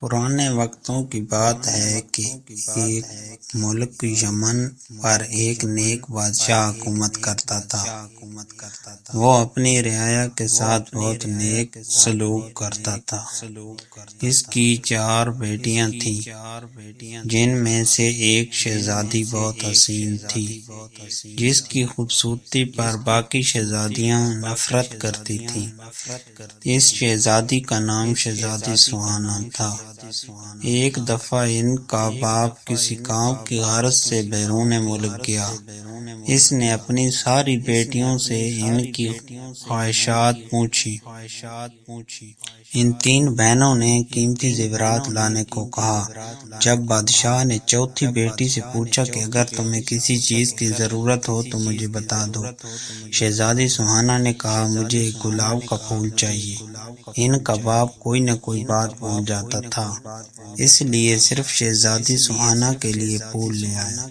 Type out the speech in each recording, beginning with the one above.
پرانے وقتوں کی بات ہے کہ ایک ملک یمن پر ایک نیک بادشاہ حکومت کرتا تھا۔ وہ اپنی رعایا کے ساتھ بہت نیک سلوک کرتا تھا۔ اس کی 4 بیٹیاں تھیں، جن میں سے ایک شہزادی بہت حسین تھی، جس کی خوبصورتی پر باقی شہزادیاں نفرت کرتی تھیں۔ اس شہزادی کا نام شہزادی سہانا تھا۔ ایک دفعہ ان کا باپ کسی کام کی غرض سے بیرون ملک گیا۔ اس نے اپنی ساری بیٹیوں سے ان کی خواہشات پوچھی۔ ان 3 بہنوں نے قیمتی زیورات لانے کو کہا۔ جب بادشاہ نے چوتھی بیٹی سے پوچھا کہ اگر تمہیں کسی چیز کی ضرورت ہو تو مجھے بتا دو، شہزادی سہانا نے کہا مجھے ایک گلاب کا پھول چاہیے۔ ان کا باپ کوئی نہ کوئی بات بھول جاتا تھا، اس لیے صرف شہزادی سہانا کے لیے پھول لے آیا،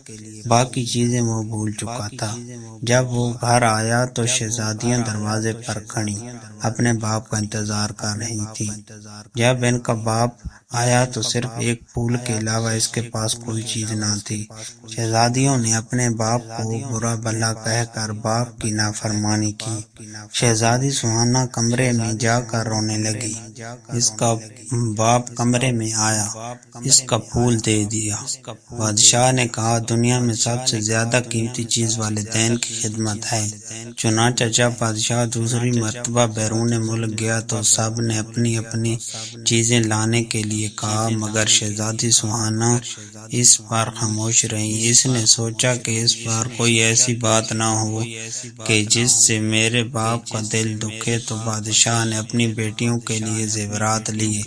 باقی چیزیں وہ بھول چکا تھا۔ جب وہ گھر آیا تو شہزادیاں دروازے پر کھڑی اپنے باپ کا انتظار کر رہی تھیں۔ جب ان کا باپ آیا تو صرف ایک پھول کے علاوہ اس کے پاس کوئی چیز نہ تھی۔ شہزادیوں نے اپنے باپ کو برا بھلا کہہ کر باپ کی نافرمانی کی۔ شہزادی سہانا کمرے میں جا کر رونے لگی۔ اس کا باپ کمرے میں آیا، اس کا پھول دے دیا۔ بادشاہ نے کہا دنیا میں سب سے زیادہ قیمتی چیز والدین کی خدمت ہے۔ چنانچہ جب بادشاہ دوسری مرتبہ بیرون ملک گیا تو سب نے اپنی اپنی چیزیں لانے کے لیے کہا، مگر شہزادی سہانا اس پر خاموش رہی۔ اس نے سوچا کہ اس بار کوئی ایسی بات نہ ہو کہ جس سے میرے باپ کا دل دکھے، تو بادشاہ نے اپنی بیٹیوں کے لیے زیورات لیے۔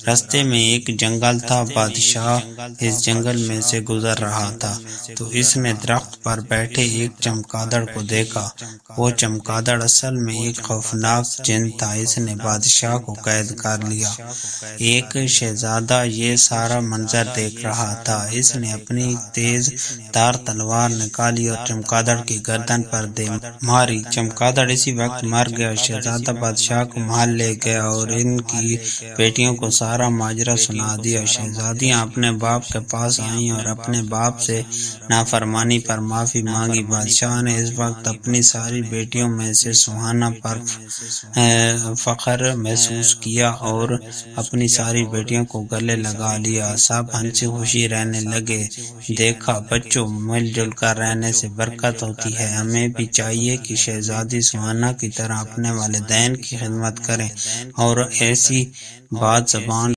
راستے میں ایک جنگل تھا۔ بادشاہ اس جنگل میں سے گزر رہا تھا تو اس نے درخت پر بیٹھے ایک چمگادڑ کو دیکھا۔ وہ چمگادڑ اصل میں ایک خوفناک جن تھا۔ اس نے بادشاہ کو قید کر لیا۔ ایک شہزادہ یہ سارا منظر دیکھ رہا تھا۔ اس نے اپنی تیز دھار تلوار نکالی اور چمگادڑ کی گردن پر دے ماری۔ چمگادڑ اسی وقت مر گیا۔ شہزادہ بادشاہ کو محل لے گیا اور ان کی بیٹیوں کو سارا ماجرا سنا دیا۔ شہزادیاں اپنے باپ کے پاس آئیں اور اپنے باپ سے نافرمانی پر معافی مانگی۔ بادشاہ نے اس وقت اپنی ساری بیٹیوں میں سے سہانا پر فخر محسوس کیا اور اپنی ساری بیٹیوں کو گلے لگا لیا۔ سب ہنسی خوشی رہنے لگے۔ دیکھا بچوں، مل جل کر رہنے سے برکت ہوتی ہے۔ ہمیں بھی چاہیے کہ شہزادی سہانا کی طرح اپنے والدین کی خدمت کریں اور ایسی بات زبان